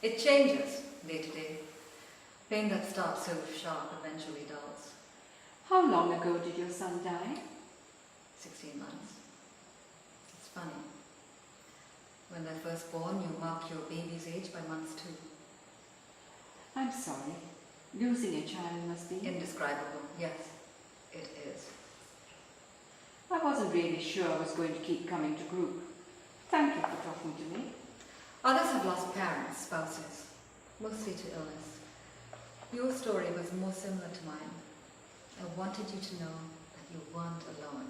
It changes day to day. Pain that starts so sharp eventually dulls. How long ago did your son die? 16 months. It's funny. When they're first born, you mark your baby's age by months too. I'm sorry. Losing a child must be Indescribable. Yes, it is. I wasn't really sure I was going to keep coming to group. Thank you for talking to me. Others have lost parents, spouses, mostly to illness. Your story was more similar to mine. I wanted you to know that you weren't alone.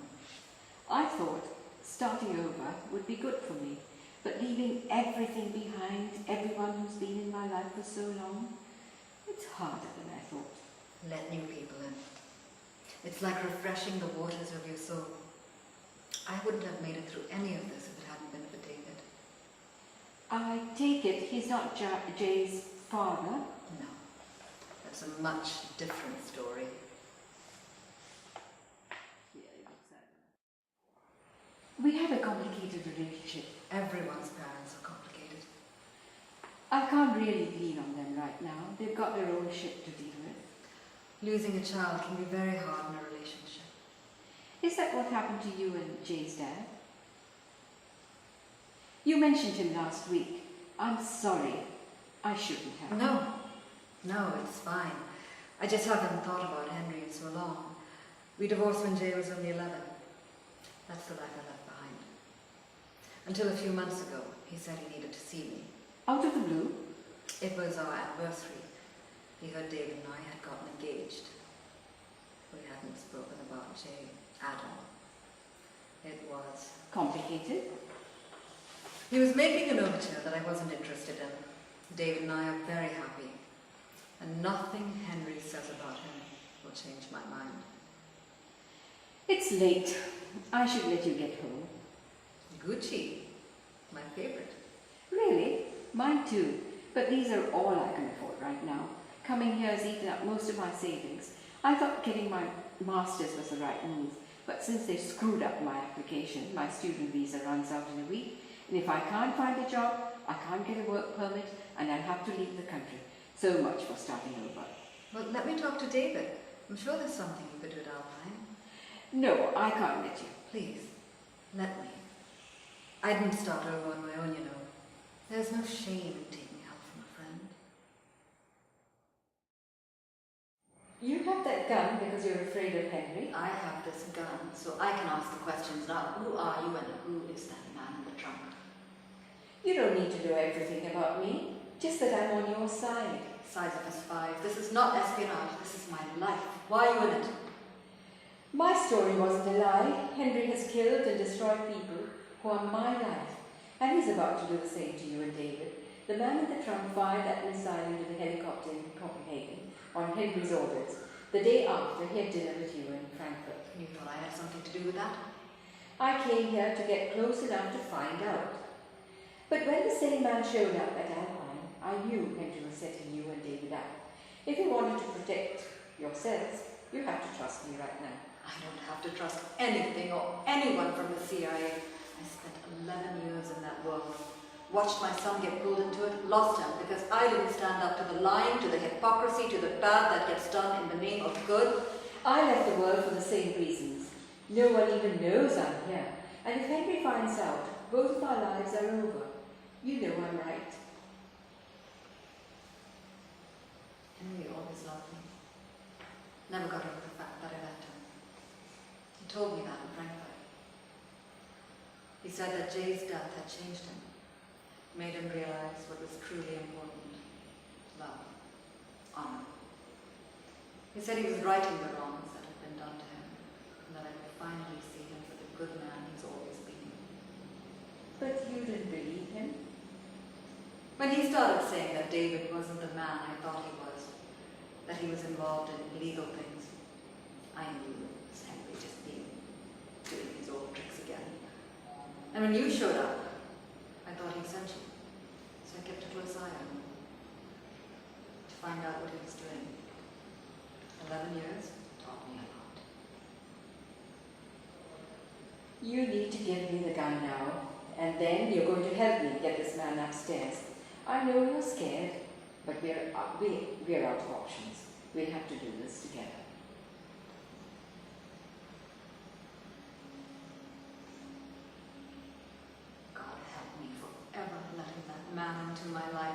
I thought starting over would be good for me, but leaving everything behind, everyone who's been in my life for so long, it's harder than I thought. Let new people in. It's like refreshing the waters of your soul. I wouldn't have made it through any of this if it hadn't been for David. I take it he's not Jay's father? No, that's a much different story. We have a complicated relationship. Everyone's parents are complicated. I can't really lean on them right now. They've got their own shit to deal with. Losing a child can be very hard in a relationship. Is that what happened to you and Jay's dad? You mentioned him last week. I'm sorry. I shouldn't have. No, it's fine. I just haven't thought about Henry in so long. We divorced when Jay was only 11. That's the life I left behind. Until a few months ago, he said he needed to see me. Out of the blue? It was our anniversary. He heard David and I had gotten engaged. We hadn't spoken about Jay at all. It was Complicated? He was making an overture that I wasn't interested in. David and I are very happy. And nothing Henry says about him will change my mind. It's late. I should let you get home. Gucci, my favorite. Really? Mine too. But these are all I can afford right now. Coming here has eaten up most of my savings. I thought getting my master's was the right move. But since they screwed up my application, my student visa runs out in a week. And if I can't find a job, I can't get a work permit, and I'll have to leave the country. So much for starting over. Well, let me talk to David. I'm sure there's something you could do at Alpine. No, I can't let you. Please, let me. I didn't start over on my own, you know. There's no shame in taking help from a friend. You have that gun because you're afraid of Henry? I have this gun, so I can ask the questions now. Who are you and who is that man in the trunk? You don't need to know everything about me. Just that I'm on your side. Size of us 5. This is not espionage. This is my life. Why are you in it? My story wasn't a lie. Henry has killed and destroyed people who are my life. And he's about to do the same to you and David. The man in the trunk fired that missile into the helicopter in Copenhagen on Henry's orders, the day after he had dinner with you in Frankfurt. You thought I had something to do with that? I came here to get close enough to find out. But when the same man showed up at Alpine, I knew Henry was setting you and David up. If you wanted to protect yourselves, you have to trust me right now. I don't have to trust anything or anyone from the CIA. I spent 11 years in that world. Watched my son get pulled into it, lost him because I didn't stand up to the lying, to the hypocrisy, to the bad that gets done in the name of good. I left the world for the same reasons. No one even knows I'm here. And if Henry finds out, both of our lives are over. You know I'm right. Henry always loved me. Never got over the fact that I left him. He told me that in Frankfurt. He said that Jay's death had changed him, made him realize what was truly important: love, honor. He said he was righting the wrongs that had been done to him, and that I could finally see him for the good man he's always been. But you didn't believe him? When he started saying that David wasn't the man I thought he was, that he was involved in illegal things, I knew it was Henry just being doing his old tricks again. And when you showed up, I thought he sent you, so I kept a close eye on him to find out what he was doing. 11 years taught me a lot. You need to give me the gun now, and then you're going to help me get this man upstairs. I know you're scared, but we're out of options. We'll have to do this together. God help me for ever letting that man into my life.